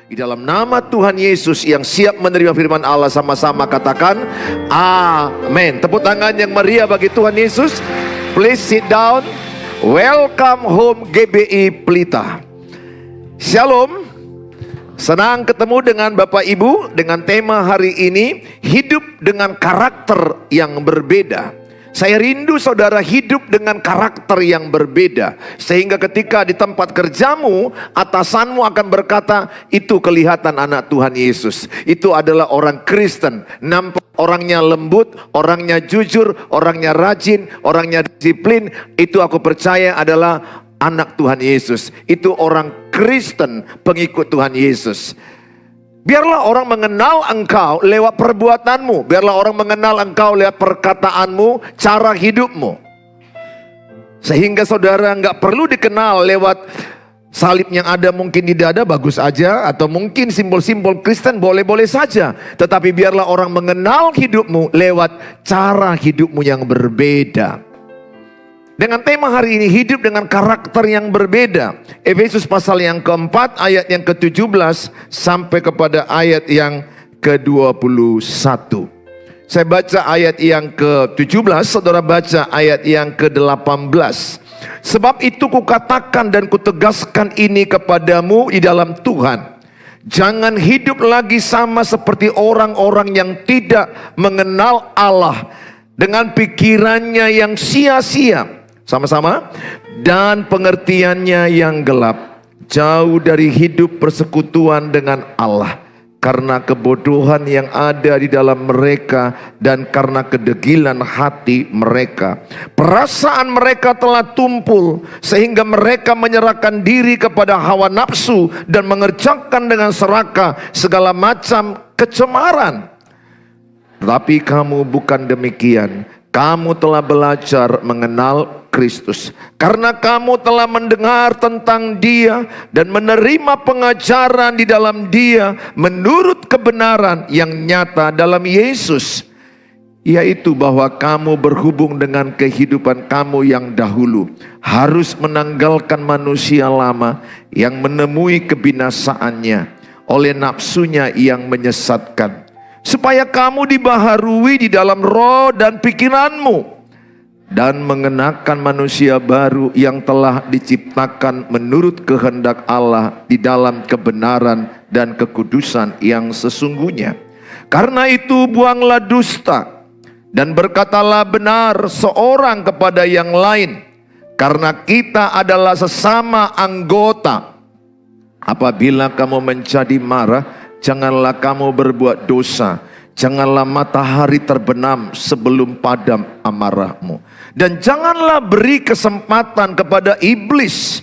Di dalam nama Tuhan Yesus yang siap menerima firman Allah, sama-sama katakan amin. Tepuk tangan yang meriah bagi Tuhan Yesus. Please sit down. Welcome home GBI Pelita. Shalom. Senang ketemu dengan Bapak Ibu dengan tema hari ini, hidup dengan karakter yang berbeda. Saya rindu saudara hidup dengan karakter yang berbeda, sehingga ketika di tempat kerjamu, atasanmu akan berkata, itu kelihatan anak Tuhan Yesus. Itu adalah orang Kristen. Nampak orangnya lembut, orangnya jujur, orangnya rajin, orangnya disiplin. Itu aku percaya adalah anak Tuhan Yesus. Itu orang Kristen, pengikut Tuhan Yesus. Biarlah orang mengenal engkau lewat perbuatanmu. Biarlah orang mengenal engkau lewat perkataanmu, cara hidupmu. Sehingga saudara nggak perlu dikenal lewat salib yang ada mungkin di dada, bagus aja. Atau mungkin simbol-simbol Kristen, boleh-boleh saja. Tetapi biarlah orang mengenal hidupmu lewat cara hidupmu yang berbeda. Dengan tema hari ini, hidup dengan karakter yang berbeda. Efesus pasal yang keempat, ayat yang ke-17 sampai kepada ayat yang ke-21. Saya baca ayat yang ke-17, saudara baca ayat yang ke-18. Sebab itu kukatakan dan kutegaskan ini kepadamu di dalam Tuhan. Jangan hidup lagi sama seperti orang-orang yang tidak mengenal Allah, dengan pikirannya yang sia-sia. Sama-sama. Dan pengertiannya yang gelap, jauh dari hidup persekutuan dengan Allah, karena kebodohan yang ada di dalam mereka dan karena kedegilan hati mereka. Perasaan mereka telah tumpul sehingga mereka menyerahkan diri kepada hawa nafsu dan mengerjakan dengan serakah segala macam kecemaran. Tetapi kamu bukan demikian. Kamu telah belajar mengenal Kristus, karena kamu telah mendengar tentang Dia dan menerima pengajaran di dalam Dia menurut kebenaran yang nyata dalam Yesus, yaitu bahwa kamu berhubung dengan kehidupan kamu yang dahulu harus menanggalkan manusia lama yang menemui kebinasaannya oleh nafsunya yang menyesatkan, supaya kamu dibaharui di dalam roh dan pikiranmu, dan mengenakan manusia baru yang telah diciptakan menurut kehendak Allah di dalam kebenaran dan kekudusan yang sesungguhnya. Karena itu buanglah dusta dan berkatalah benar seorang kepada yang lain, karena kita adalah sesama anggota. Apabila kamu menjadi marah, janganlah kamu berbuat dosa. Janganlah matahari terbenam sebelum padam amarahmu. Dan janganlah beri kesempatan kepada iblis.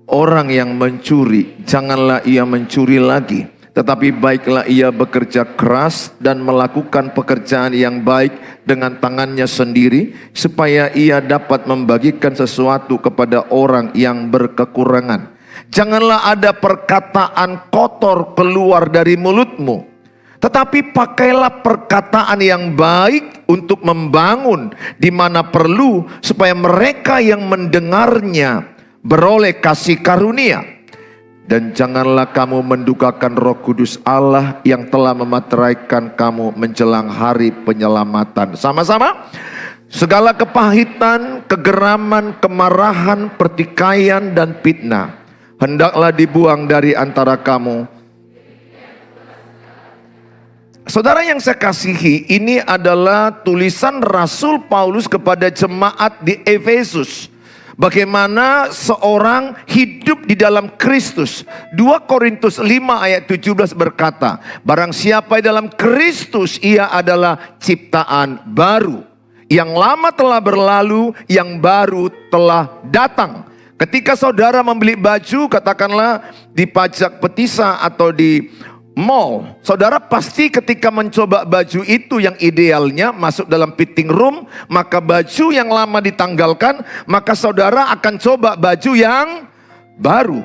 Orang yang mencuri, janganlah ia mencuri lagi. Tetapi baiklah ia bekerja keras dan melakukan pekerjaan yang baik dengan tangannya sendiri, supaya ia dapat membagikan sesuatu kepada orang yang berkekurangan. Janganlah ada perkataan kotor keluar dari mulutmu, tetapi pakailah perkataan yang baik untuk membangun di mana perlu, supaya mereka yang mendengarnya beroleh kasih karunia. Dan janganlah kamu mendukakan Roh Kudus Allah yang telah memateraikan kamu menjelang hari penyelamatan. Sama-sama. Segala kepahitan, kegeraman, kemarahan, pertikaian, dan fitnah hendaklah dibuang dari antara kamu. Saudara yang saya kasihi, ini adalah tulisan Rasul Paulus kepada jemaat di Efesus. Bagaimana seorang hidup di dalam Kristus. 2 Korintus 5 ayat 17 berkata, barang siapa di dalam Kristus, ia adalah ciptaan baru. Yang lama telah berlalu, yang baru telah datang. Ketika saudara membeli baju, katakanlah di Pajak Petisa atau di mall, saudara pasti ketika mencoba baju itu yang idealnya masuk dalam fitting room, maka baju yang lama ditanggalkan, maka saudara akan coba baju yang baru.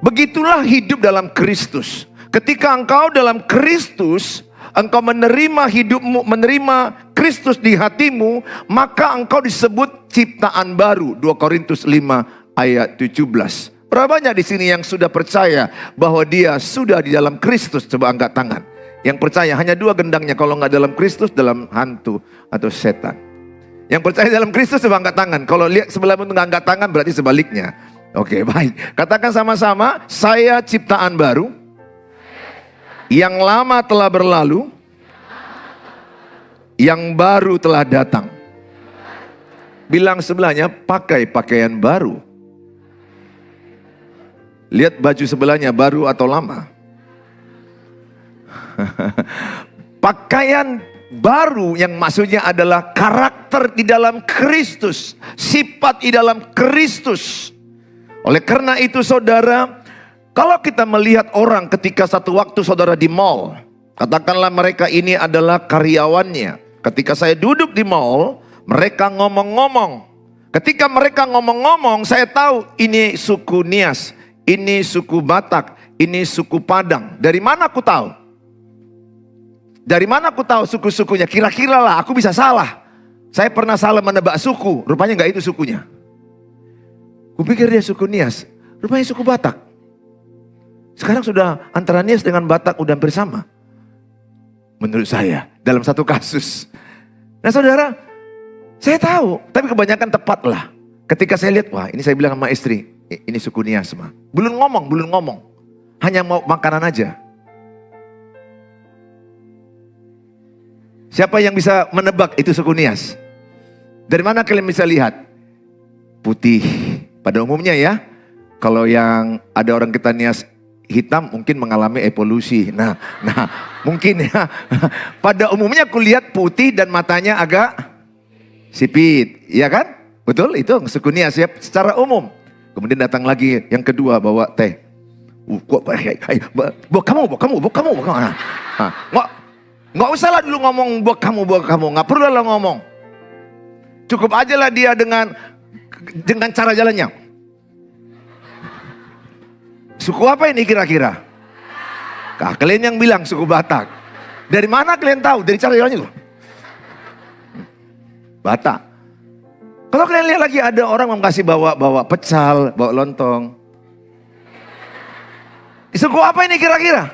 Begitulah hidup dalam Kristus. Ketika engkau dalam Kristus, engkau menerima hidupmu, menerima Kristus di hatimu, maka engkau disebut ciptaan baru. 2 Korintus 5 ayat 17. Berapa banyak di sini yang sudah percaya bahwa dia sudah di dalam Kristus? Coba angkat tangan. Yang percaya hanya dua gendangnya, kalau nggak dalam Kristus, dalam hantu atau setan. Yang percaya dalam Kristus coba angkat tangan. Kalau lihat sebelah pun nggak angkat tangan, berarti sebaliknya. Oke, baik. Katakan sama-sama, saya ciptaan baru. Yang lama telah berlalu, yang baru telah datang. Bilang sebelahnya, pakai pakaian baru. Lihat baju sebelahnya, baru atau lama. Pakaian baru yang maksudnya adalah karakter di dalam Kristus. Sifat di dalam Kristus. Oleh karena itu saudara, kalau kita melihat orang ketika satu waktu saudara di mall, katakanlah mereka ini adalah karyawannya. Ketika saya duduk di mall, mereka ngomong-ngomong. Ketika mereka ngomong-ngomong, saya tahu ini suku Nias, ini suku Batak, ini suku Padang. Dari mana aku tahu? Dari mana aku tahu suku-sukunya? Kira-kira lah, aku bisa salah. Saya pernah salah menebak suku, rupanya nggak itu sukunya. Kupikir dia suku Nias, rupanya suku Batak. Sekarang sudah antara Nias dengan Batak udah hampir sama. Menurut saya, dalam satu kasus. Nah saudara, saya tahu, tapi kebanyakan tepat lah. Ketika saya lihat, wah ini saya bilang sama istri, ini suku Nias mah. Belum ngomong. Hanya mau makanan aja. Siapa yang bisa menebak itu suku Nias? Dari mana kalian bisa lihat? Putih. Pada umumnya ya. Kalau yang ada orang kita Nias hitam mungkin mengalami evolusi. Nah, mungkin ya. Pada umumnya aku lihat putih dan matanya agak sipit. Iya kan? Betul? Itu suku Nias ya secara umum. Kemudian datang lagi yang kedua bawa teh. Buat kamu. Nggak usah lah dulu ngomong buat kamu. Nggak perlu lah ngomong. Cukup aja lah dia dengan cara jalannya. Suku apa ini kira-kira? Kalian yang bilang suku Batak. Dari mana kalian tahu? Dari cara jalannya. Batak. Kalau kalian lihat lagi ada orang yang kasih bawa pecal, bawa lontong. Suku apa ini kira-kira?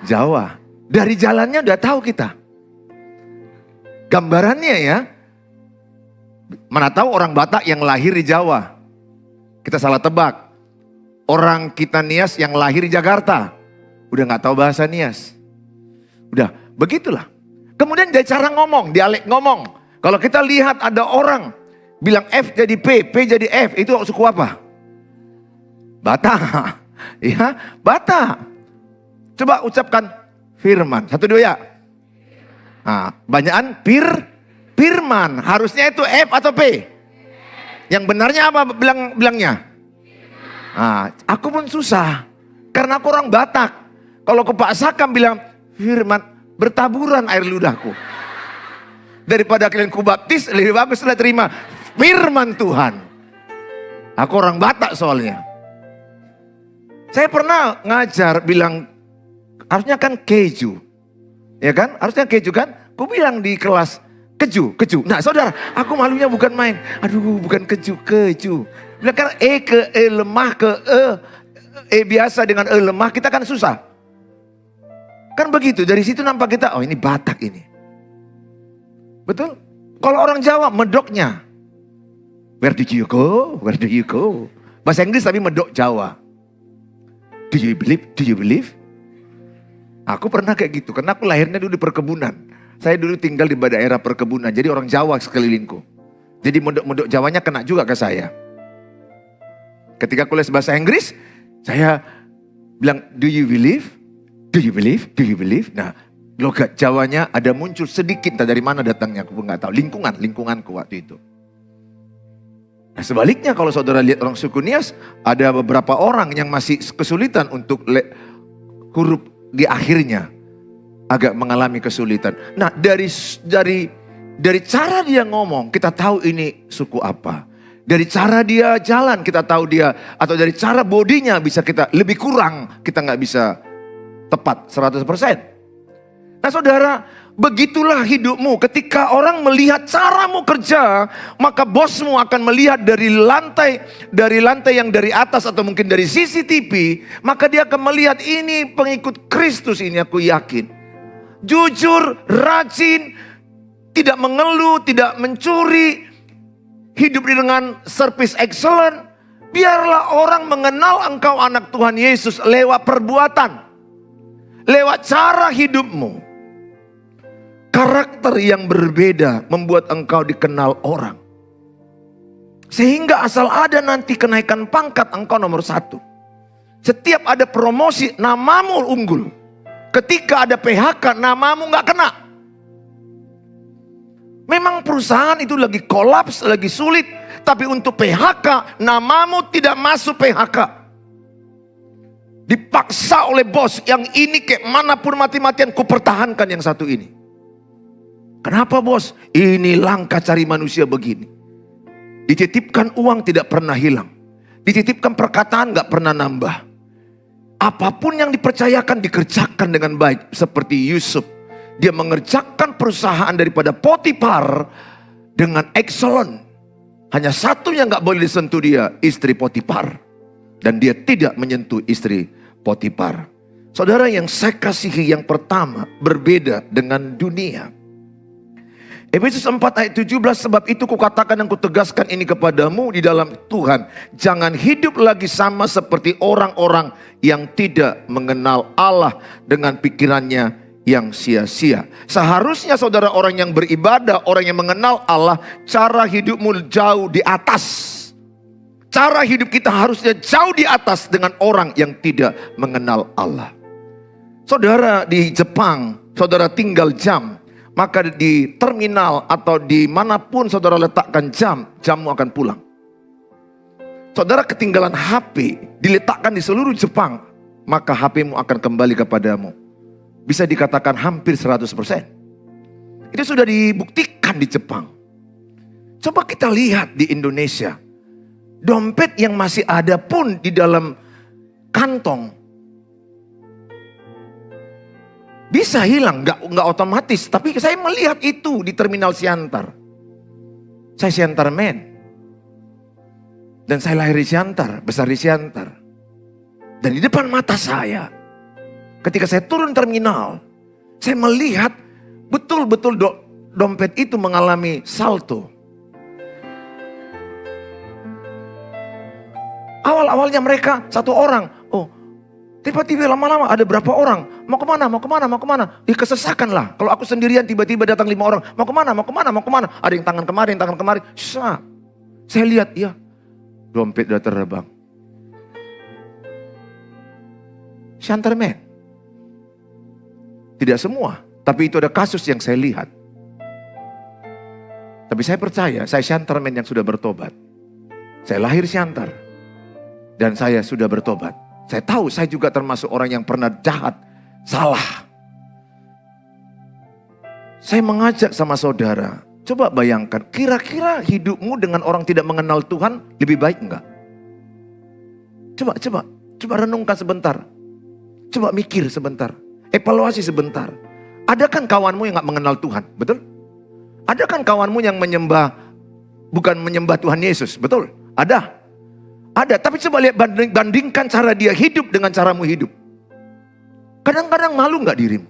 Jawa. Dari jalannya udah tahu kita. Gambarannya ya. Mana tahu orang Batak yang lahir di Jawa. Kita salah tebak. Orang kita Nias yang lahir di Jakarta. Udah gak tahu bahasa Nias. Udah, begitulah. Kemudian dari cara ngomong, dialek ngomong. Kalau kita lihat ada orang bilang F jadi P jadi F. Itu suku apa? Batak. Ya, Batak. Coba ucapkan firman. 1, 2 ya. Nah, banyakan firman. Harusnya itu F atau P? Yang benarnya apa bilangnya? Nah, aku pun susah. Karena aku orang Batak. Kalau ke Pak Sakam bilang firman, bertaburan air ludahku. Daripada kalian kubaptis, lebih bagus sudah terima firman Tuhan. Aku orang Batak soalnya. Saya pernah ngajar bilang, harusnya kan keju. Ya kan? Harusnya keju kan? Aku bilang di kelas, keju. Nah saudara, aku malunya bukan main. Aduh, bukan keju. Bilang kan ke E lemah ke E biasa dengan E lemah, kita kan susah. Kan begitu, dari situ nampak kita, oh ini Batak ini. Betul? Kalau orang Jawa, medoknya. Where do you go? Bahasa Inggris tapi medok Jawa. Do you believe? Aku pernah kayak gitu, karena aku lahirnya dulu di perkebunan. Saya dulu tinggal di daerah perkebunan, jadi orang Jawa sekelilingku. Jadi medok Jawanya kena juga ke saya. Ketika aku les bahasa Inggris, saya bilang, do you believe? Nah, logat Jawanya ada muncul sedikit, entah dari mana datangnya, aku pun gak tahu. Lingkunganku waktu itu. Nah, sebaliknya kalau saudara lihat orang suku Nias, ada beberapa orang yang masih kesulitan untuk huruf di akhirnya. Agak mengalami kesulitan. Nah, dari cara dia ngomong, kita tahu ini suku apa. Dari cara dia jalan kita tahu dia, atau dari cara bodinya bisa kita lebih kurang, kita nggak bisa tepat 100%. Nah saudara, Begitulah hidupmu. Ketika orang melihat caramu kerja, maka bosmu akan melihat dari lantai yang dari atas atau mungkin dari CCTV, maka dia akan melihat ini pengikut Kristus ini, aku yakin. Jujur, rajin, tidak mengeluh, tidak mencuri, hidup dengan service excellent. Biarlah orang mengenal engkau anak Tuhan Yesus lewat perbuatan, lewat cara hidupmu. Karakter yang berbeda membuat engkau dikenal orang. Sehingga asal ada nanti kenaikan pangkat, engkau nomor 1. Setiap ada promosi, namamu unggul. Ketika ada PHK, namamu gak kena. Memang perusahaan itu lagi kolaps, lagi sulit. Tapi untuk PHK, namamu tidak masuk PHK. Dipaksa oleh bos, yang ini kayak manapun mati-matian, ku pertahankan yang satu ini. Kenapa bos? Ini langkah cari manusia begini. Dititipkan uang tidak pernah hilang. Dititipkan perkataan gak pernah nambah. Apapun yang dipercayakan dikerjakan dengan baik. Seperti Yusuf. Dia mengerjakan perusahaan daripada Potifar dengan excellent. Hanya satu yang gak boleh disentuh dia, istri Potifar. Dan dia tidak menyentuh istri Potifar. Saudara yang saya kasihi, yang pertama berbeda dengan dunia. Efesus 4 ayat 17, sebab itu kukatakan dan kutegaskan ini kepadamu di dalam Tuhan. Jangan hidup lagi sama seperti orang-orang yang tidak mengenal Allah dengan pikirannya yang sia-sia. Seharusnya saudara orang yang beribadah, orang yang mengenal Allah, cara hidupmu jauh di atas. Cara hidup kita harusnya jauh di atas dengan orang yang tidak mengenal Allah. Saudara di Jepang, saudara tinggal jam. Maka di terminal atau dimanapun saudara letakkan jammu akan pulang. Saudara ketinggalan HP, diletakkan di seluruh Jepang, maka HPmu akan kembali kepadamu. Bisa dikatakan hampir 100%. Itu sudah dibuktikan di Jepang. Coba kita lihat di Indonesia. Dompet yang masih ada pun di dalam kantong bisa hilang, nggak otomatis. Tapi saya melihat itu di terminal Siantar. Saya Siantar man. Dan saya lahir di Siantar, besar di Siantar. Dan di depan mata saya, ketika saya turun terminal, saya melihat betul-betul dompet itu mengalami salto. Awal-awalnya mereka satu orang, tiba-tiba lama-lama ada berapa orang, mau kemana, mau kemana, mau kemana. Kesesakan lah. Kalau aku sendirian tiba-tiba datang 5 orang, mau kemana, mau kemana, mau kemana. Ada yang tangan kemarin. Saya lihat, ya dompet udah terbang. Shanterman. Tidak semua, tapi itu ada kasus yang saya lihat. Tapi saya percaya, saya Shanterman yang sudah bertobat. Saya lahir Siantar. Dan saya sudah bertobat. Saya tahu saya juga termasuk orang yang pernah jahat, salah. Saya mengajak sama saudara, coba bayangkan, kira-kira hidupmu dengan orang tidak mengenal Tuhan lebih baik enggak? Coba renungkan sebentar. Coba mikir sebentar, evaluasi sebentar. Ada kan kawanmu yang enggak mengenal Tuhan, betul? Ada kan kawanmu yang bukan menyembah Tuhan Yesus, betul? Ada, tapi coba lihat, bandingkan cara dia hidup dengan caramu hidup. Kadang-kadang malu gak dirimu?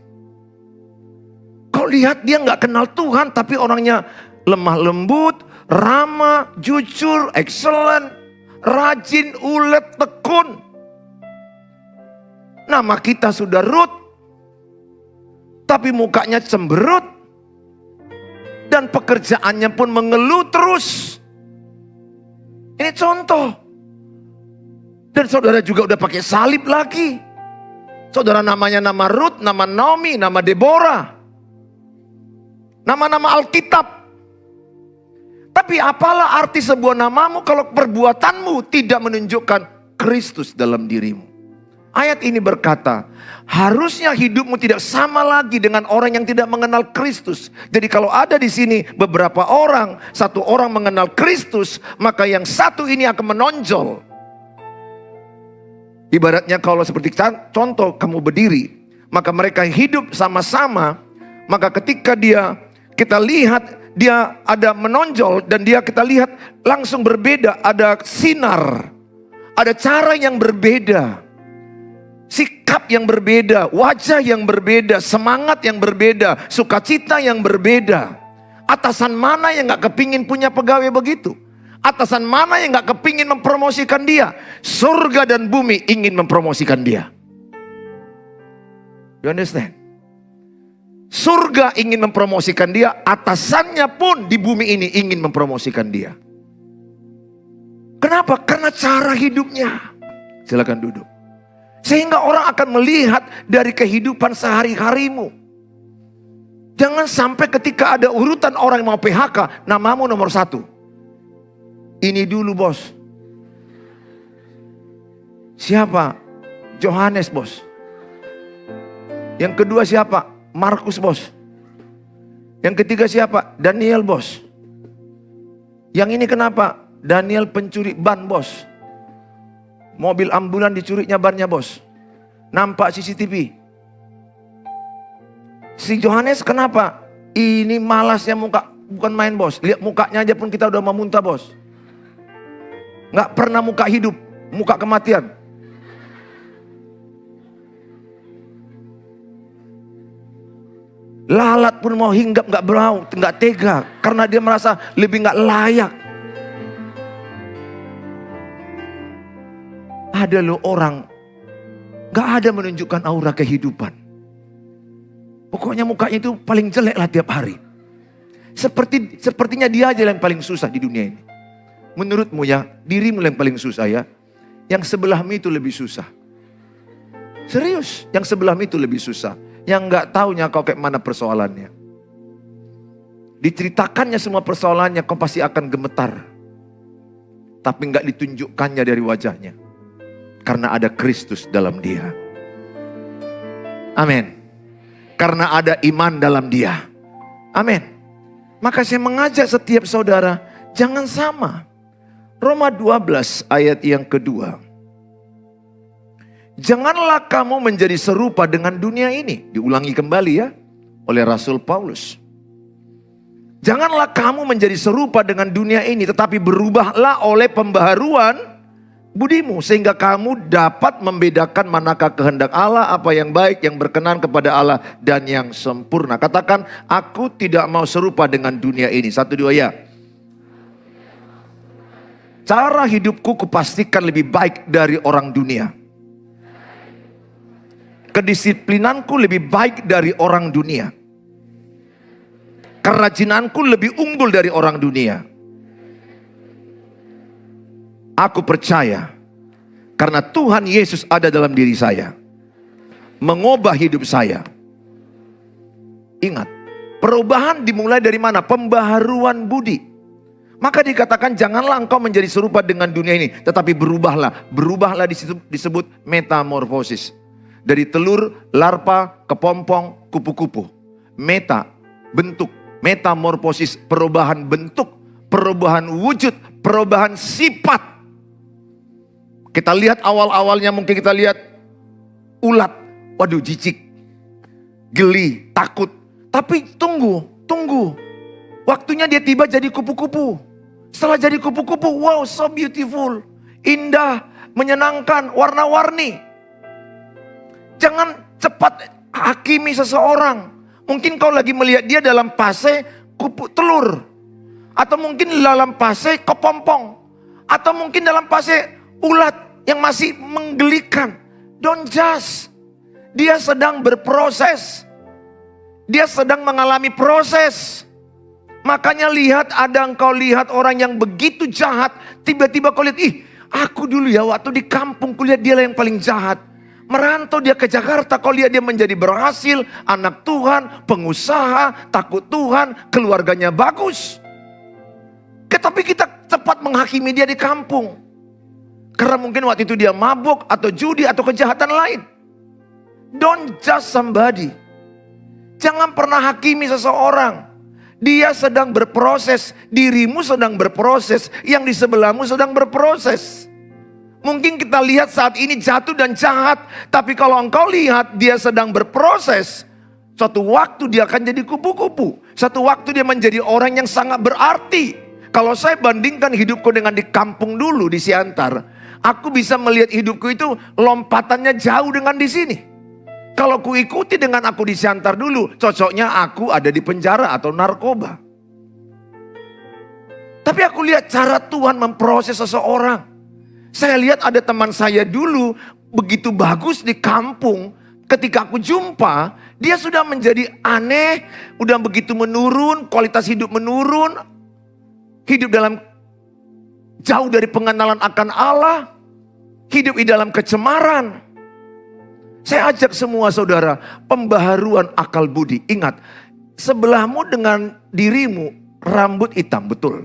Kau lihat dia gak kenal Tuhan, tapi orangnya lemah lembut, ramah, jujur, excellent, rajin, ulet, tekun. Nama kita sudah Ruth, tapi mukanya cemberut. Dan pekerjaannya pun mengeluh terus. Ini contoh. Dan saudara juga udah pakai salib lagi. Saudara namanya nama Ruth, nama Naomi, nama Deborah. Nama-nama Alkitab. Tapi apalah arti sebuah namamu kalau perbuatanmu tidak menunjukkan Kristus dalam dirimu. Ayat ini berkata, harusnya hidupmu tidak sama lagi dengan orang yang tidak mengenal Kristus. Jadi kalau ada di sini beberapa orang, satu orang mengenal Kristus, maka yang satu ini akan menonjol. Ibaratnya kalau seperti contoh kamu berdiri, maka mereka hidup sama-sama, Maka ketika kita lihat dia ada menonjol dan kita lihat langsung berbeda, ada sinar, ada cara yang berbeda, sikap yang berbeda, wajah yang berbeda, semangat yang berbeda, sukacita yang berbeda. Atasan mana yang gak kepingin punya pegawai begitu? Atasan mana yang gak kepingin mempromosikan dia? Surga dan bumi ingin mempromosikan dia. You understand? Surga ingin mempromosikan dia, atasannya pun di bumi ini ingin mempromosikan dia. Kenapa? Karena cara hidupnya. Silakan duduk. Sehingga orang akan melihat dari kehidupan sehari-harimu. Jangan sampai ketika ada urutan orang yang mau PHK, namamu nomor 1. Ini dulu bos. Siapa? Johannes bos. Yang kedua siapa? Markus bos. Yang ketiga siapa? Daniel bos. Yang ini kenapa? Daniel pencuri ban bos. Mobil ambulan dicurinya bannya bos. Nampak CCTV. Si Johannes kenapa? Ini malasnya muka, bukan main bos. Lihat mukanya aja pun kita udah mau muntah bos. Nggak pernah muka hidup, muka kematian. Lalat pun mau hinggap nggak berau, nggak tega, karena dia merasa lebih nggak layak. Ada loh orang nggak ada menunjukkan aura kehidupan. Pokoknya mukanya itu paling jelek lah tiap hari. Sepertinya dia aja yang paling susah di dunia ini. Menurutmu ya, dirimu yang paling susah ya. Yang sebelahmu itu lebih susah. Serius, yang sebelahmu itu lebih susah. Yang nggak taunya kau kayak mana persoalannya. Diceritakannya semua persoalannya, kau pasti akan gemetar. Tapi nggak ditunjukkannya dari wajahnya. Karena ada Kristus dalam dia. Amin. Karena ada iman dalam dia. Amin. Maka saya mengajak setiap saudara, jangan sama. Roma 12 ayat yang kedua. Janganlah kamu menjadi serupa dengan dunia ini. Diulangi kembali ya oleh Rasul Paulus. Janganlah kamu menjadi serupa dengan dunia ini, tetapi berubahlah oleh pembaharuan budimu, sehingga kamu dapat membedakan manakah kehendak Allah, apa yang baik, yang berkenan kepada Allah, dan yang sempurna. Katakan, aku tidak mau serupa dengan dunia ini. 1, 2 ya. Cara hidupku kupastikan lebih baik dari orang dunia. Kedisiplinanku lebih baik dari orang dunia. Kerajinanku lebih unggul dari orang dunia. Aku percaya karena Tuhan Yesus ada dalam diri saya, mengubah hidup saya. Ingat, perubahan dimulai dari mana? Pembaharuan budi. Maka dikatakan janganlah engkau menjadi serupa dengan dunia ini, tetapi berubahlah. Berubahlah disebut metamorfosis. Dari telur, larva, kepompong, kupu-kupu. Meta, bentuk. Metamorfosis, perubahan bentuk, perubahan wujud, perubahan sifat. Kita lihat awal-awalnya mungkin kita lihat ulat. Waduh, jijik, geli, takut. Tapi tunggu. Waktunya dia tiba jadi kupu-kupu. Setelah jadi kupu-kupu, wow, so beautiful. Indah, menyenangkan, warna-warni. Jangan cepat hakimi seseorang. Mungkin kau lagi melihat dia dalam fase kupu telur. Atau mungkin dalam fase kepompong. Atau mungkin dalam fase ulat yang masih menggelikan. Don't judge. Dia sedang berproses. Dia sedang mengalami proses. Makanya engkau lihat orang yang begitu jahat. Tiba-tiba kau lihat, aku dulu ya waktu di kampung kulihat dia yang paling jahat. Merantau dia ke Jakarta, kau lihat dia menjadi berhasil, anak Tuhan, pengusaha, takut Tuhan, keluarganya bagus. Tetapi kita cepat menghakimi dia di kampung. Karena mungkin waktu itu dia mabuk atau judi atau kejahatan lain. Don't judge somebody. Jangan pernah hakimi seseorang. Dia sedang berproses, dirimu sedang berproses, yang di sebelahmu sedang berproses. Mungkin kita lihat saat ini jatuh dan jahat, tapi kalau engkau lihat dia sedang berproses, Suatu waktu dia akan jadi kupu-kupu. Satu waktu dia menjadi orang yang sangat berarti. Kalau saya bandingkan hidupku dengan di kampung dulu di Siantar, aku bisa melihat hidupku itu lompatannya jauh dengan di sini. Kalau ku ikuti dengan aku di Siantar dulu, cocoknya aku ada di penjara atau narkoba. Tapi aku lihat cara Tuhan memproses seseorang. Saya lihat ada teman saya dulu begitu bagus di kampung. Ketika aku jumpa, dia sudah menjadi aneh, udah begitu menurun, kualitas hidup menurun. Hidup dalam jauh dari pengenalan akan Allah. Hidup di dalam kecemaran. Saya ajak semua saudara, pembaharuan akal budi. Ingat, sebelahmu dengan dirimu rambut hitam, betul.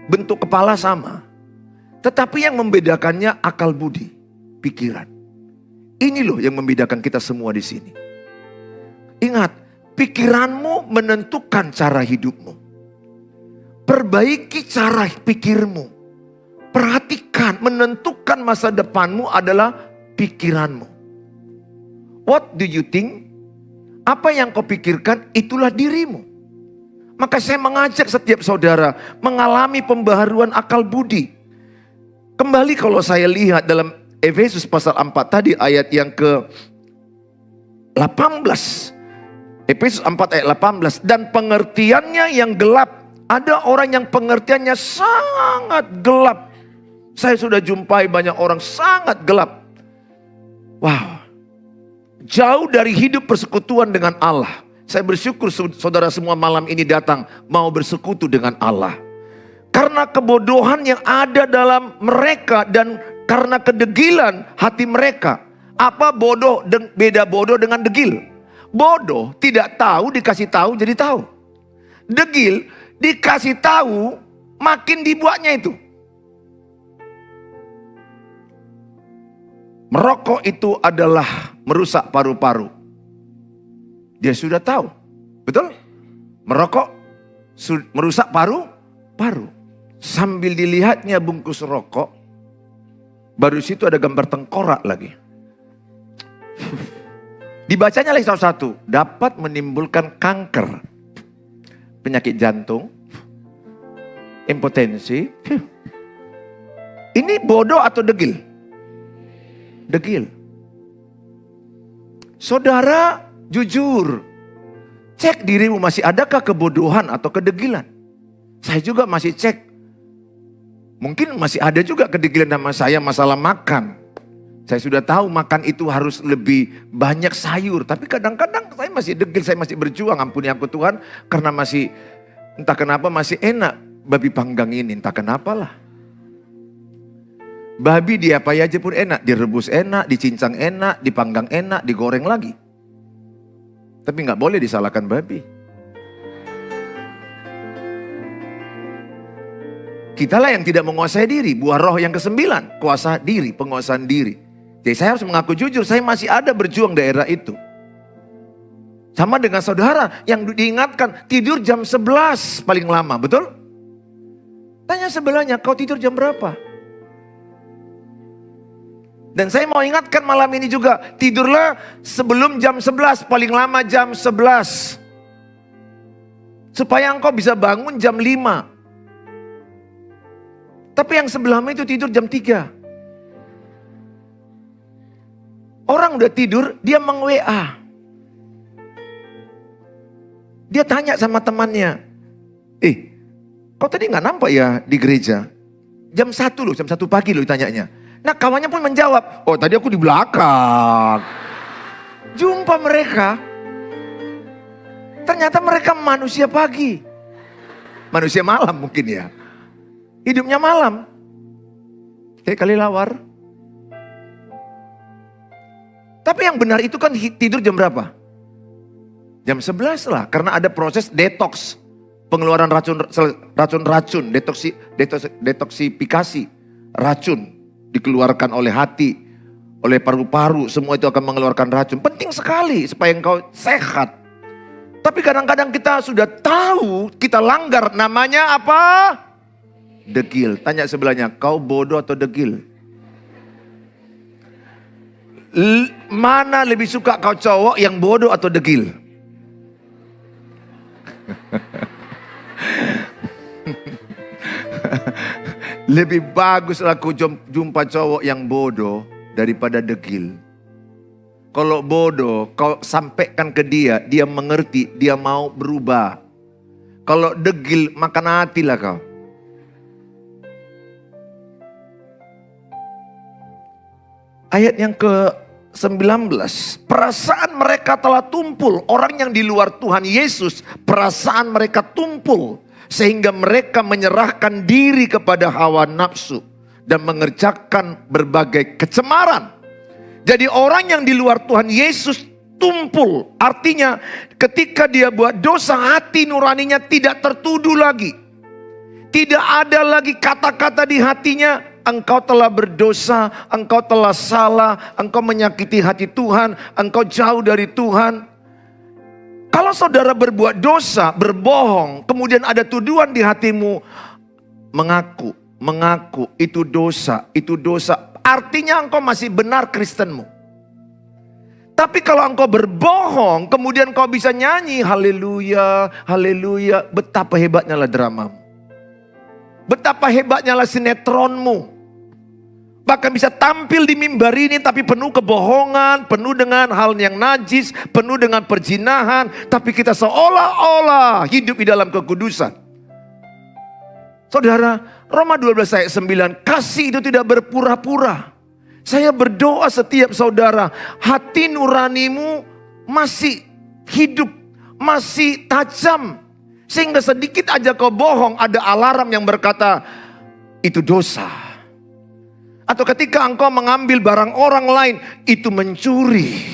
Bentuk kepala sama. Tetapi yang membedakannya akal budi, pikiran. Ini loh yang membedakan kita semua di sini. Ingat, pikiranmu menentukan cara hidupmu. Perbaiki cara pikirmu. Perhatikan, menentukan masa depanmu adalah pikiranmu. What do you think? Apa yang kau pikirkan, itulah dirimu. Maka saya mengajak setiap saudara mengalami pembaharuan akal budi. Kembali kalau saya lihat dalam Efesus pasal 4 tadi ayat yang ke 18. Efesus 4 ayat 18. Dan pengertiannya yang gelap. Ada orang yang pengertiannya sangat gelap. Saya sudah jumpai banyak orang sangat gelap. Wow. Jauh dari hidup persekutuan dengan Allah. Saya bersyukur saudara semua malam ini datang mau bersekutu dengan Allah. Karena kebodohan yang ada dalam mereka dan karena kedegilan hati mereka. Apa bodoh, beda bodoh dengan degil? Bodoh tidak tahu dikasih tahu jadi tahu. Degil dikasih tahu makin dibuatnya itu. Merokok itu adalah merusak paru-paru. Dia sudah tahu. Betul? Merokok merusak paru-paru. Sambil dilihatnya bungkus rokok, baru situ ada gambar tengkorak lagi. Dibacanya lagi satu-satu. Dapat menimbulkan kanker, penyakit jantung, impotensi. Ini bodoh atau degil? Degil. Saudara jujur, cek dirimu masih adakah kebodohan atau kedegilan. Saya juga masih cek. Mungkin masih ada juga kedegilan sama saya masalah makan. Saya sudah tahu makan itu harus lebih banyak sayur. Tapi kadang-kadang saya masih degil, saya masih berjuang. Ampuni aku Tuhan, karena masih entah kenapa masih enak babi panggang ini. Entah kenapa lah. Babi diapai aja pun enak. Direbus enak, dicincang enak, dipanggang enak, digoreng lagi. Tapi gak boleh disalahkan babi. Kitalah yang tidak menguasai diri. Buah roh yang ke-9. Kuasa diri, penguasaan diri. Jadi saya harus mengaku jujur. Saya masih ada berjuang daerah itu. Sama dengan saudara yang diingatkan. Tidur jam 11 paling lama. Betul? Tanya sebelahnya. Kau tidur jam berapa? Dan saya mau ingatkan malam ini juga. Tidurlah sebelum jam 11. Paling lama jam 11. Supaya engkau bisa bangun jam 5. Tapi yang sebelahnya itu tidur jam 3. Orang udah tidur, dia meng-WA. Dia tanya sama temannya. Kau tadi gak nampak ya di gereja? Jam 1 loh, jam 1 pagi loh ditanyanya. Nah kawannya pun menjawab, oh tadi aku di belakang. Jumpa mereka. Ternyata mereka manusia pagi. Manusia malam mungkin ya. Hidupnya malam. Kayak kali lawar. Tapi yang benar itu kan tidur jam berapa? Jam 11 lah. Karena ada proses detox. Pengeluaran racun-racun. Detoksifikasi. Racun. Dikeluarkan oleh hati. Oleh paru-paru. Semua itu akan mengeluarkan racun. Penting sekali supaya engkau sehat. Tapi kadang-kadang kita sudah tahu. Kita langgar. Namanya apa? Degil. Tanya sebelahnya, kau bodoh atau degil? Mana lebih suka kau cowok yang bodoh atau degil? Lebih bagus aku jumpa cowok yang bodoh daripada degil. Kalau bodoh, kau sampaikan ke dia, dia mengerti, dia mau berubah. Kalau degil, makan hati lah kau. Ayat yang ke-19, perasaan mereka telah tumpul. Orang yang di luar Tuhan Yesus, perasaan mereka tumpul. Sehingga mereka menyerahkan diri kepada hawa nafsu dan mengerjakan berbagai kecemaran. Jadi orang yang di luar Tuhan Yesus tumpul. Artinya ketika dia buat dosa, hati nuraninya tidak tertuduh lagi. Tidak ada lagi kata-kata di hatinya, engkau telah berdosa, engkau telah salah, engkau menyakiti hati Tuhan, engkau jauh dari Tuhan. Kalau saudara berbuat dosa, berbohong, kemudian ada tuduhan di hatimu, mengaku, itu dosa. Artinya engkau masih benar Kristenmu. Tapi kalau engkau berbohong, kemudian kau bisa nyanyi, haleluya, haleluya, betapa hebatnya lah dramamu. Betapa hebatnya lah sinetronmu. Bahkan bisa tampil di mimbar ini tapi penuh kebohongan, penuh dengan hal yang najis, penuh dengan perzinahan. Tapi kita seolah-olah hidup di dalam kekudusan. Saudara, Roma 12 ayat 9, kasih itu tidak berpura-pura. Saya berdoa setiap saudara, hati nuranimu masih hidup, masih tajam. Sehingga sedikit aja kau bohong, ada alarm yang berkata, itu dosa. Atau ketika engkau mengambil barang orang lain, itu mencuri.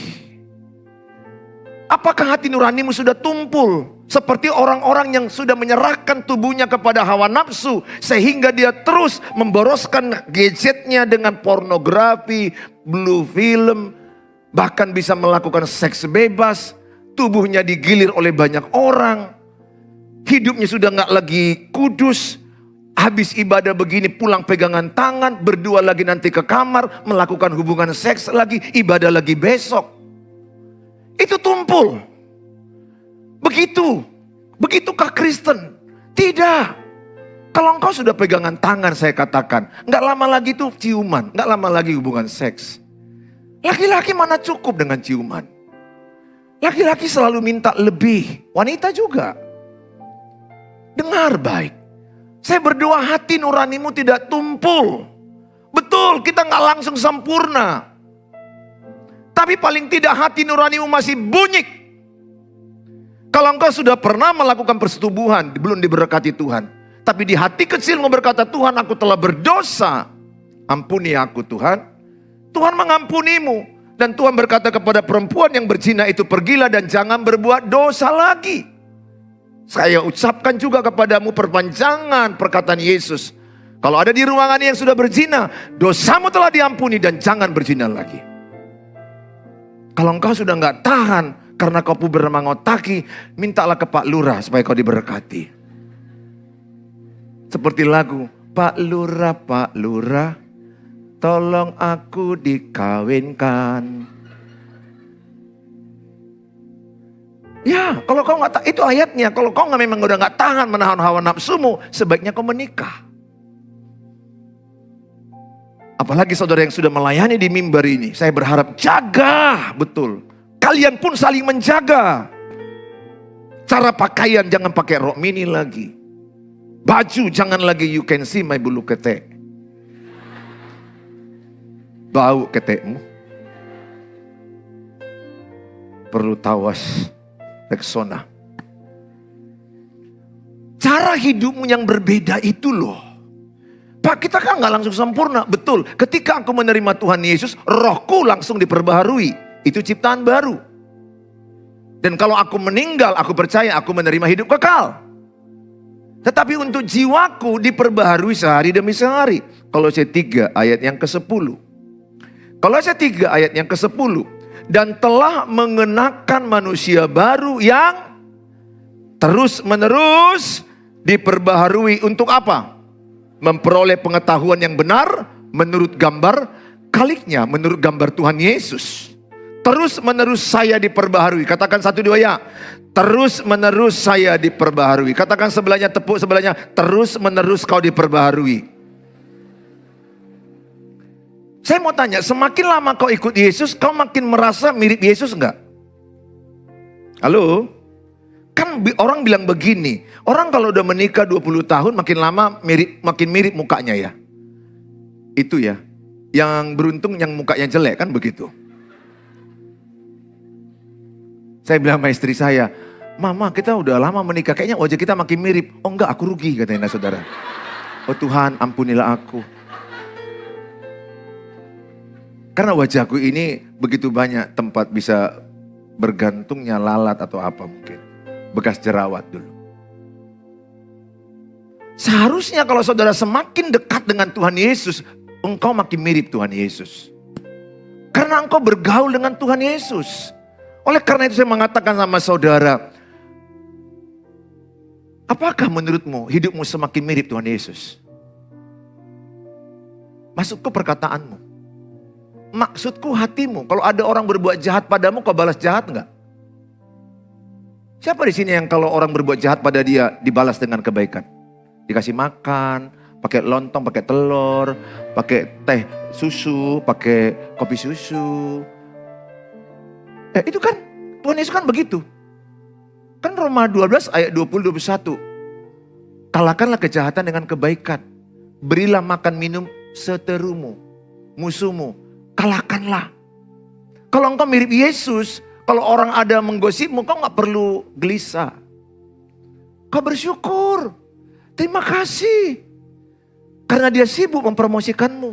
Apakah hati nuranimu sudah tumpul? Seperti orang-orang yang sudah menyerahkan tubuhnya kepada hawa nafsu. Sehingga dia terus memboroskan gadgetnya dengan pornografi, blue film. Bahkan bisa melakukan seks bebas. Tubuhnya digilir oleh banyak orang. Hidupnya sudah gak lagi kudus. Habis ibadah begini pulang pegangan tangan, berdua lagi nanti ke kamar, melakukan hubungan seks lagi, ibadah lagi besok. Itu tumpul. Begitukah Kristen? Tidak. Kalau engkau sudah pegangan tangan, saya katakan, nggak lama lagi itu ciuman, nggak lama lagi hubungan seks. Laki-laki mana cukup dengan ciuman? Laki-laki selalu minta lebih, wanita juga. Dengar baik. Saya berdoa hati nuranimu tidak tumpul. Betul, kita nggak langsung sempurna. Tapi paling tidak hati nuranimu masih bunyi. Kalau engkau sudah pernah melakukan persetubuhan, belum diberkati Tuhan. Tapi di hati kecilmu berkata, Tuhan aku telah berdosa. Ampuni aku Tuhan. Tuhan mengampunimu. Dan Tuhan berkata kepada perempuan yang berzina itu, pergilah dan jangan berbuat dosa lagi. Saya ucapkan juga kepadamu perpanjangan perkataan Yesus. Kalau ada di ruangan yang sudah berzina, dosamu telah diampuni dan jangan berzina lagi. Kalau engkau sudah nggak tahan karena kau puber mengotaki, mintalah ke Pak Lurah supaya kau diberkati. Seperti lagu, Pak Lurah, tolong aku dikawinkan. Ya, kalau kau nggak itu ayatnya. Kalau kau nggak memang udah nggak tahan menahan hawa nafsumu, sebaiknya kau menikah. Apalagi saudara yang sudah melayani di mimbar ini, saya berharap jaga betul. Kalian pun saling menjaga. Cara pakaian jangan pakai rok mini lagi. Baju jangan lagi you can see my bulu ketek. Bau ketekmu. Perlu tawas. Rexona. Cara hidupmu yang berbeda itu loh. Pak, kita kan gak langsung sempurna. Betul, ketika aku menerima Tuhan Yesus, rohku langsung diperbaharui. Itu ciptaan baru. Dan kalau aku meninggal, aku percaya aku menerima hidup kekal. Tetapi untuk jiwaku diperbaharui sehari demi sehari. Kolose 3 ayat yang ke-10. Kolose 3 ayat yang ke-10. Dan telah mengenakan manusia baru yang terus menerus diperbaharui untuk apa? Memperoleh pengetahuan yang benar menurut gambar kaliknya, menurut gambar Tuhan Yesus. Terus menerus saya diperbaharui. Katakan 1, 2 ya. Terus menerus saya diperbaharui. Katakan sebelahnya, tepuk sebelahnya. Terus menerus kau diperbaharui. Saya mau tanya, semakin lama kau ikut Yesus, kau makin merasa mirip Yesus enggak? Halo? Kan orang bilang begini, orang kalau udah menikah 20 tahun makin lama makin mirip mukanya ya. Itu ya. Yang beruntung yang mukanya jelek kan begitu. Saya bilang sama istri saya, Mama kita udah lama menikah, kayaknya wajah kita makin mirip. Oh enggak, aku rugi katanya saudara. Oh Tuhan ampunilah aku. Karena wajahku ini begitu banyak tempat bisa bergantungnya lalat atau apa mungkin. Bekas jerawat dulu. Seharusnya kalau saudara semakin dekat dengan Tuhan Yesus, engkau makin mirip Tuhan Yesus. Karena engkau bergaul dengan Tuhan Yesus. Oleh karena itu saya mengatakan sama saudara, apakah menurutmu hidupmu semakin mirip Tuhan Yesus? Maksudku perkataanmu. Maksudku hatimu. Kalau ada orang berbuat jahat padamu, kau balas jahat enggak? Siapa di sini yang kalau orang berbuat jahat pada dia dibalas dengan kebaikan? Dikasih makan, pakai lontong, pakai telur, pakai teh susu, pakai kopi susu. Itu kan Tuhan Yesus kan begitu. Kan Roma 12 ayat 20-21. Kalahkanlah kejahatan dengan kebaikan. Berilah makan minum seterumu, musuhmu. Kalahkanlah. Kalau engkau mirip Yesus, kalau orang ada menggosipmu, kau gak perlu gelisah. Kau bersyukur. Terima kasih. Karena dia sibuk mempromosikanmu.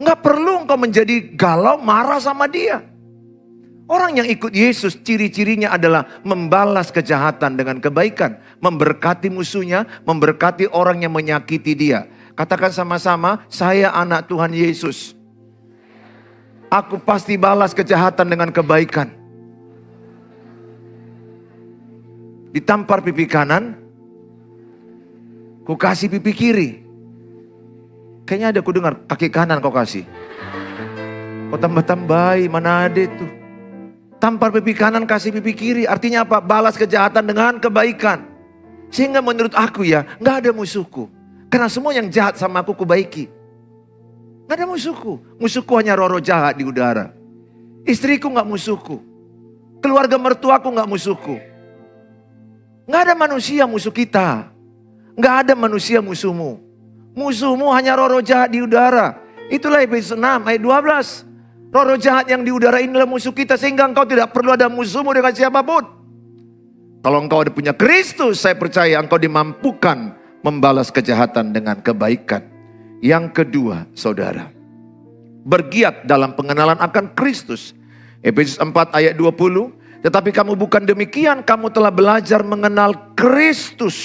Gak perlu engkau menjadi galau, marah sama dia. Orang yang ikut Yesus, ciri-cirinya adalah membalas kejahatan dengan kebaikan. Memberkati musuhnya, memberkati orang yang menyakiti dia. Katakan sama-sama, saya anak Tuhan Yesus. Aku pasti balas kejahatan dengan kebaikan. Ditampar pipi kanan, ku kasih pipi kiri. Kayaknya ada ku dengar, kaki kanan kau kasih. Kau tambah-tambahi, mana ada itu. Tampar pipi kanan, kasih pipi kiri. Artinya apa? Balas kejahatan dengan kebaikan. Sehingga menurut aku ya, gak ada musuhku. Karena semua yang jahat sama aku kubaiki. Gak ada musuhku. Musuhku hanya roh-roh jahat di udara. Istriku gak musuhku. Keluarga mertuaku gak musuhku. Gak ada manusia musuh kita. Gak ada manusia musuhmu. Musuhmu hanya roh-roh jahat di udara. Itulah Efesus 6 ayat 12. Roh-roh jahat yang di udara inilah musuh kita. Sehingga engkau tidak perlu ada musuhmu dengan siapapun. Kalau engkau ada punya Kristus, saya percaya engkau dimampukan membalas kejahatan dengan kebaikan. Yang kedua, saudara, bergiat dalam pengenalan akan Kristus. Efesus 4 ayat 20. Tetapi kamu bukan demikian, kamu telah belajar mengenal Kristus.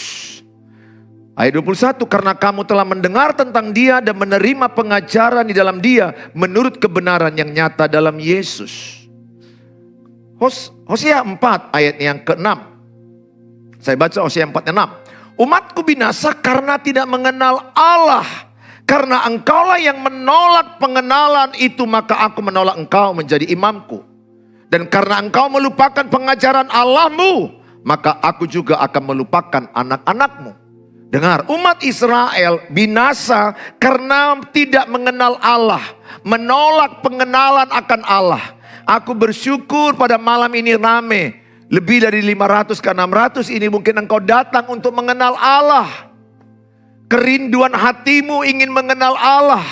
Ayat 21, karena kamu telah mendengar tentang dia dan menerima pengajaran di dalam dia menurut kebenaran yang nyata dalam Yesus. Hosea 4 ayat yang ke-6. Saya baca Hosea 4 ayat 6. Umatku binasa karena tidak mengenal Allah. Karena engkaulah yang menolak pengenalan itu, maka aku menolak engkau menjadi imamku. Dan karena engkau melupakan pengajaran Allahmu, maka aku juga akan melupakan anak-anakmu. Dengar, umat Israel binasa karena tidak mengenal Allah. Menolak pengenalan akan Allah. Aku bersyukur pada malam ini rame. Lebih dari 500 ke 600 ini mungkin engkau datang untuk mengenal Allah. Kerinduan hatimu ingin mengenal Allah.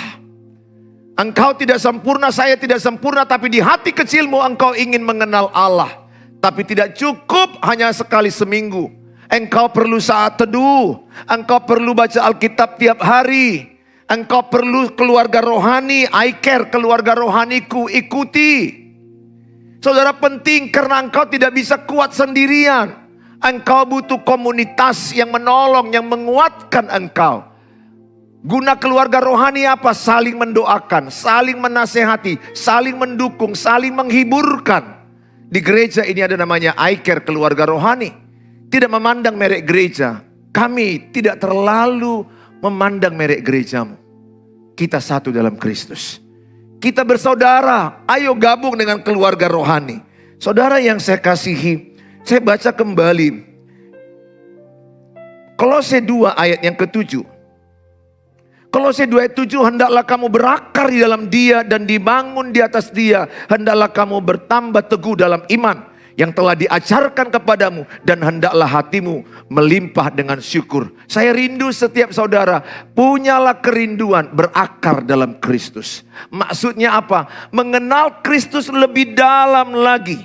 Engkau tidak sempurna, saya tidak sempurna, tapi di hati kecilmu engkau ingin mengenal Allah. Tapi tidak cukup hanya sekali seminggu. Engkau perlu saat teduh. Engkau perlu baca Alkitab tiap hari. Engkau perlu keluarga rohani. I care, keluarga rohaniku, ikuti. Saudara, penting karena engkau tidak bisa kuat sendirian. Engkau butuh komunitas yang menolong, yang menguatkan engkau. Guna keluarga rohani apa? Saling mendoakan, saling menasehati, saling mendukung, saling menghiburkan. Di gereja ini ada namanya I Care Keluarga Rohani. Tidak memandang merek gereja. Kami tidak terlalu memandang merek gerejamu. Kita satu dalam Kristus. Kita bersaudara, ayo gabung dengan keluarga rohani. Saudara yang saya kasihi, saya baca kembali Kolose 2 ayat yang ke-7. Kolose 2 ayat 7, hendaklah kamu berakar di dalam Dia dan dibangun di atas Dia. Hendaklah kamu bertambah teguh dalam iman yang telah diajarkan kepadamu, dan hendaklah hatimu melimpah dengan syukur. Saya rindu setiap saudara punyalah kerinduan berakar dalam Kristus. Maksudnya apa? Mengenal Kristus lebih dalam lagi.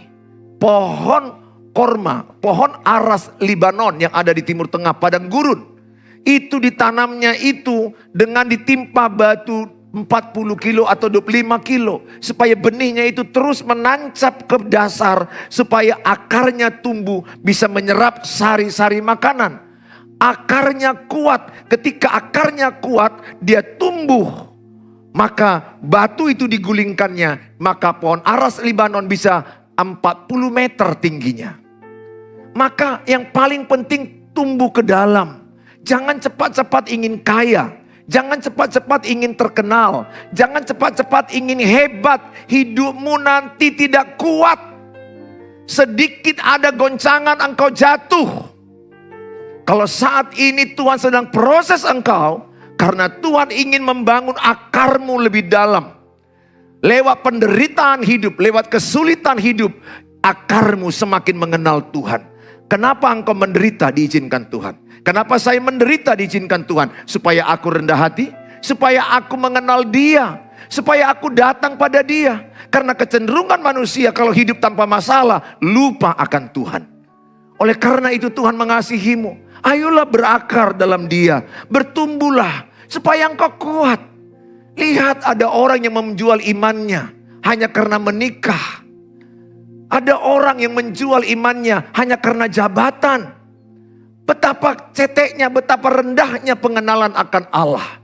Pohon korma, pohon aras Libanon yang ada di Timur Tengah, padang gurun. Itu ditanamnya itu dengan ditimpa batu 40 kilo atau 25 kilo. Supaya benihnya itu terus menancap ke dasar. Supaya akarnya tumbuh bisa menyerap sari-sari makanan. Akarnya kuat. Ketika akarnya kuat dia tumbuh. Maka batu itu digulingkannya. Maka pohon aras Libanon bisa 40 meter tingginya. Maka yang paling penting tumbuh ke dalam. Jangan cepat-cepat ingin kaya. Jangan cepat-cepat ingin terkenal. Jangan cepat-cepat ingin hebat. Hidupmu nanti tidak kuat. Sedikit ada goncangan engkau jatuh. Kalau saat ini Tuhan sedang proses engkau. Karena Tuhan ingin membangun akarmu lebih dalam. Lewat penderitaan hidup, lewat kesulitan hidup. Akarmu semakin mengenal Tuhan. Kenapa engkau menderita diizinkan Tuhan? Kenapa saya menderita diizinkan Tuhan? Supaya aku rendah hati, supaya aku mengenal Dia, supaya aku datang pada Dia. Karena kecenderungan manusia kalau hidup tanpa masalah, lupa akan Tuhan. Oleh karena itu Tuhan mengasihimu. Ayolah berakar dalam Dia, bertumbuhlah supaya engkau kuat. Lihat ada orang yang menjual imannya hanya karena menikah. Ada orang yang menjual imannya hanya karena jabatan. Betapa ceteknya, betapa rendahnya pengenalan akan Allah.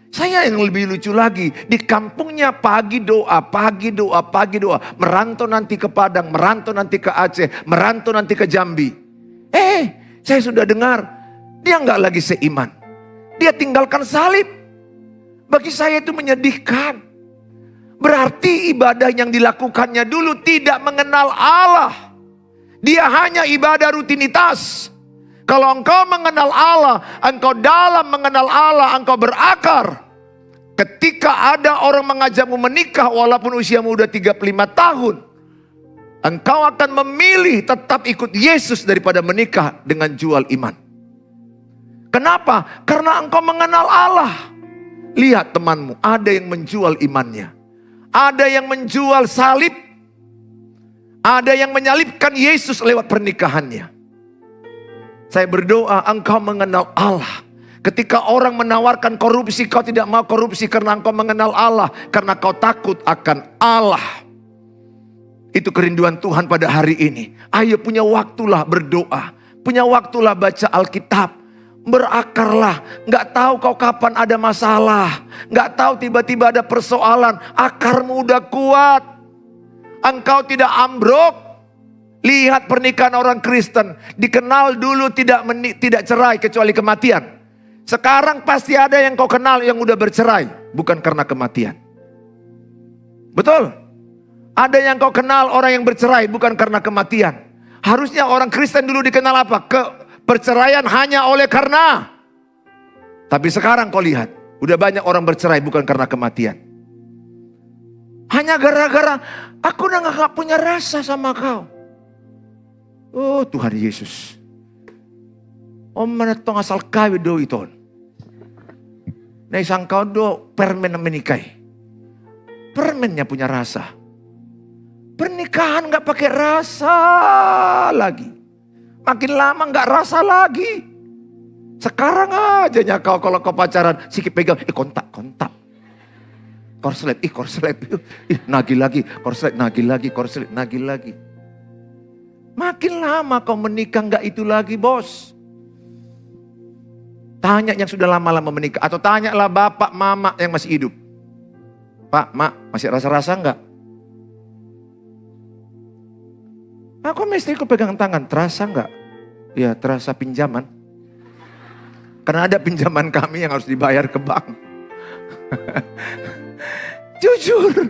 Saya yang lebih lucu lagi, di kampungnya pagi doa, pagi doa, pagi doa. Merantau nanti ke Padang, merantau nanti ke Aceh, merantau nanti ke Jambi. Saya sudah dengar, dia nggak lagi seiman. Dia tinggalkan salib. Bagi saya itu menyedihkan. Berarti ibadah yang dilakukannya dulu tidak mengenal Allah. Dia hanya ibadah rutinitas. Kalau engkau mengenal Allah, engkau dalam mengenal Allah, engkau berakar. Ketika ada orang mengajakmu menikah walaupun usiamu udah 35 tahun. Engkau akan memilih tetap ikut Yesus daripada menikah dengan jual iman. Kenapa? Karena engkau mengenal Allah. Lihat temanmu, ada yang menjual imannya. Ada yang menjual salib. Ada yang menyalibkan Yesus lewat pernikahannya. Saya berdoa engkau mengenal Allah. Ketika orang menawarkan korupsi, kau tidak mau korupsi karena engkau mengenal Allah. Karena kau takut akan Allah. Itu kerinduan Tuhan pada hari ini. Ayo punya waktulah berdoa. Punya waktulah baca Alkitab. Berakarlah. Gak tahu kau kapan ada masalah. Gak tahu tiba-tiba ada persoalan. Akarmu udah kuat. Engkau tidak ambruk. Lihat pernikahan orang Kristen. Dikenal dulu tidak cerai kecuali kematian. Sekarang pasti ada yang kau kenal yang udah bercerai. Bukan karena kematian. Betul? Ada yang kau kenal orang yang bercerai bukan karena kematian. Harusnya orang Kristen dulu dikenal apa? Perceraian hanya oleh karena. Tapi sekarang kau lihat. Udah banyak orang bercerai bukan karena kematian. Hanya gara-gara aku udah gak punya rasa sama kau. Oh Tuhan Yesus. Om menetong asal kawin do iton. Nah isang kau do permen menikai. Permennya punya rasa. Pernikahan gak pakai rasa lagi. Makin lama gak rasa lagi. Sekarang aja kau kalau kau pacaran sikit pegang. Kontak. Korslet, korslet. Nagih lagi, korslet, nagih lagi, korslet, nagih lagi. Makin lama kau menikah gak itu lagi bos. Tanya yang sudah lama-lama menikah. Atau tanyalah bapak mama yang masih hidup. Pak, mak, masih rasa-rasa enggak? Aku mesti ku pegang tangan, terasa enggak? Ya terasa pinjaman. Karena ada pinjaman kami yang harus dibayar ke bank. Jujur,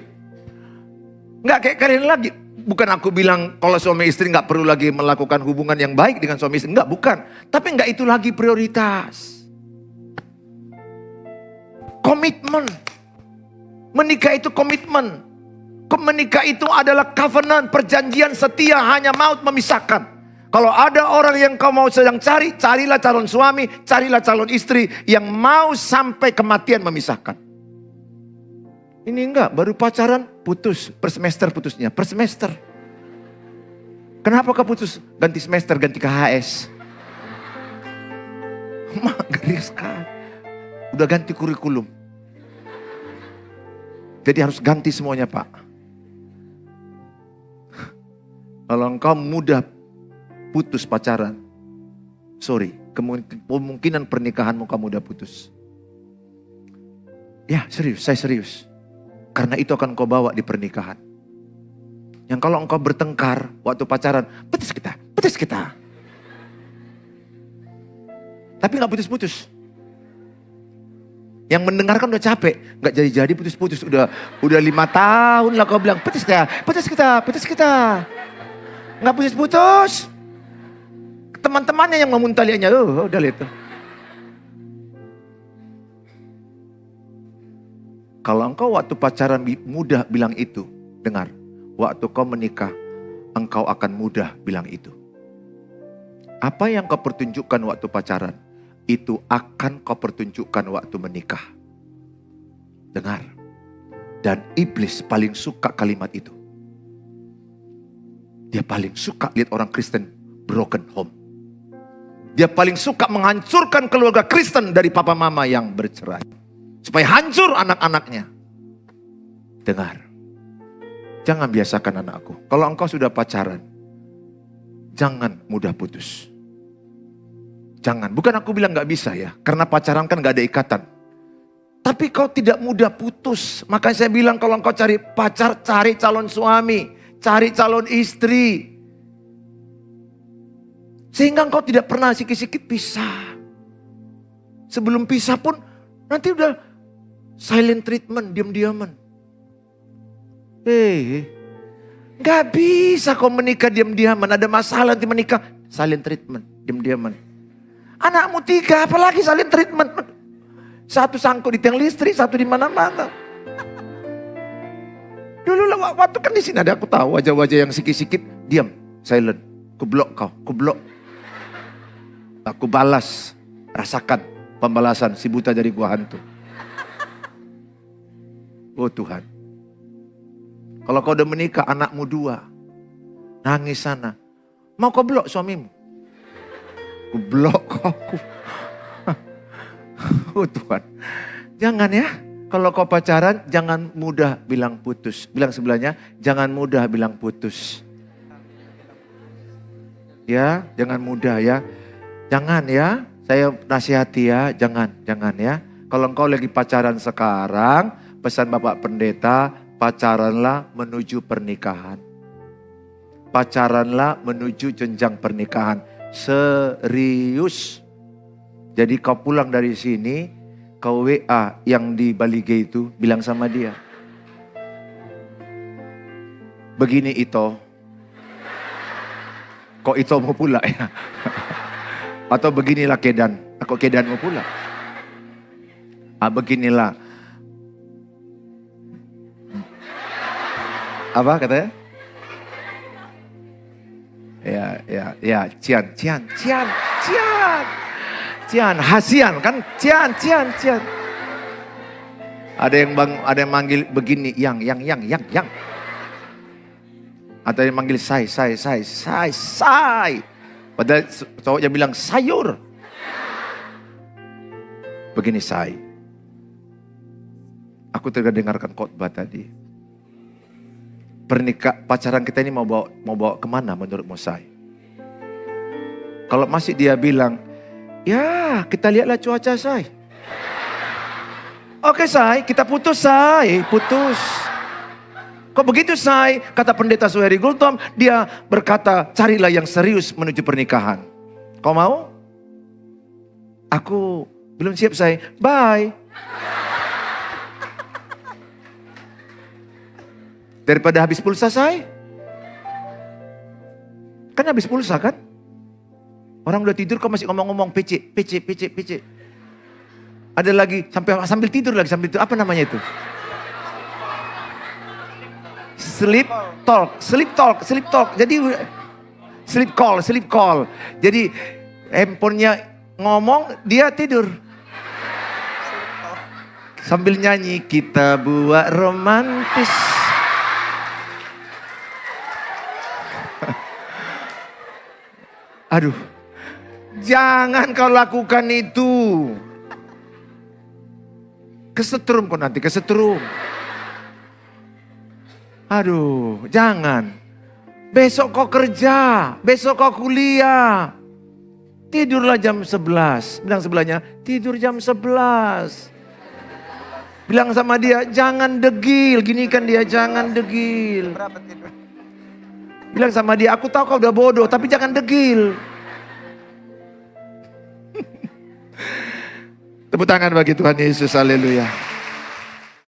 Nggak kayak kalian lagi. Bukan aku bilang kalau suami istri nggak perlu lagi melakukan hubungan yang baik dengan suami istri. Nggak, bukan. Tapi nggak itu lagi prioritas. Komitmen. Menikah itu komitmen. Menikah itu adalah covenant, perjanjian setia, hanya maut memisahkan. Kalau ada orang yang kau mau sedang cari, carilah calon suami, carilah calon istri yang mau sampai kematian memisahkan. Ini enggak, baru pacaran, putus. Per semester putusnya, per semester. Kenapa kau putus? Ganti semester, ganti KHS. Mak, garis kan. Udah ganti kurikulum. Jadi harus ganti semuanya, Pak. Kalau engkau mudah putus pacaran, sorry, kemungkinan pernikahanmu kamu mudah putus. Ya, serius, saya serius. Karena itu akan kau bawa di pernikahan. Yang kalau engkau bertengkar waktu pacaran, putus kita, putus kita. Tapi gak putus-putus. Yang mendengarkan udah capek, gak jadi-jadi putus-putus. Udah 5 tahun lah kau bilang, putus kita, putus kita, putus kita. Gak putus-putus. Teman-temannya yang memuntaliannya, udah lihat tuh. Kalau engkau waktu pacaran mudah bilang itu, dengar. Waktu kau menikah, engkau akan mudah bilang itu. Apa yang kau pertunjukkan waktu pacaran, itu akan kau pertunjukkan waktu menikah. Dengar. Dan iblis paling suka kalimat itu. Dia paling suka lihat orang Kristen broken home. Dia paling suka menghancurkan keluarga Kristen dari papa mama yang bercerai. Supaya hancur anak-anaknya. Dengar. Jangan biasakan anakku. Kalau engkau sudah pacaran, jangan mudah putus. Jangan. Bukan aku bilang gak bisa ya. Karena pacaran kan gak ada ikatan. Tapi kau tidak mudah putus. Makanya saya bilang kalau engkau cari pacar, cari calon suami. Cari calon istri. Sehingga engkau tidak pernah sikit-sikit pisah. Sebelum pisah pun nanti udah silent treatment, diam-diaman. Gak bisa kau menikah diam-diaman. Ada masalah nanti menikah, silent treatment, diam-diaman. Anakmu 3, apalagi silent treatment. Satu sangkut di tiang listrik, satu di mana-mana. Dulu lah waktu kan di sini ada, aku tahu wajah-wajah yang sikit-sikit diam, silent. Kublok kau, kublok. Aku balas, rasakan pembalasan si buta dari gua hantu. Oh Tuhan. Kalau kau udah menikah, anakmu 2. Nangis sana. Mau kau blok suamimu? Ku blok kau. Oh Tuhan. Jangan ya. Kalau kau pacaran, jangan mudah bilang putus. Bilang sebelahnya, jangan mudah bilang putus. Ya, jangan mudah ya. Jangan ya. Saya nasihati ya, jangan ya. Kalau engkau lagi pacaran sekarang, pesan Bapak Pendeta, pacaranlah menuju pernikahan. Pacaranlah menuju jenjang pernikahan. Serius. Jadi kau pulang dari sini, kau WA yang di Bali G itu, bilang sama dia. Begini Ito. Kok Ito mau pula ya? Atau beginilah Kedan. Kok Kedan mau pula? Beginilah. Apa katanya? Ya, Cian, Hasian kan? Cian. Ada yang manggil begini, yang. Atau yang manggil say. Padahal cowoknya bilang sayur. Begini say. Aku terdengarkan khotbah tadi. Pacaran kita ini mau bawa kemana menurutmu say? Kalau masih dia bilang, ya kita lihatlah cuaca say. Oke say, kita putus say, putus. Kok begitu say? Kata Pendeta Suheri Gultom, dia berkata carilah yang serius menuju pernikahan. Kau mau? Aku belum siap say, bye. Daripada habis pulsa saya. Kan habis pulsa kan? Orang udah tidur kok masih ngomong-ngomong PC. Ada lagi sambil tidur lagi, sambil itu apa namanya itu? Sleep talk. Jadi sleep call. Jadi handphonenya ngomong, dia tidur. Sambil nyanyi, kita buat romantis. Aduh, jangan kau lakukan itu. Kesetrum kau nanti, kesetrum. Aduh, jangan. Besok kau kerja, besok kau kuliah. Tidurlah jam 11. Bilang sebelahnya, tidur jam 11. Bilang sama dia, jangan degil. Gini kan dia, jangan degil. Berapa tidur? Bilang sama dia, aku tahu kau udah bodoh, tapi jangan degil. Tepuk tangan bagi Tuhan Yesus, haleluya.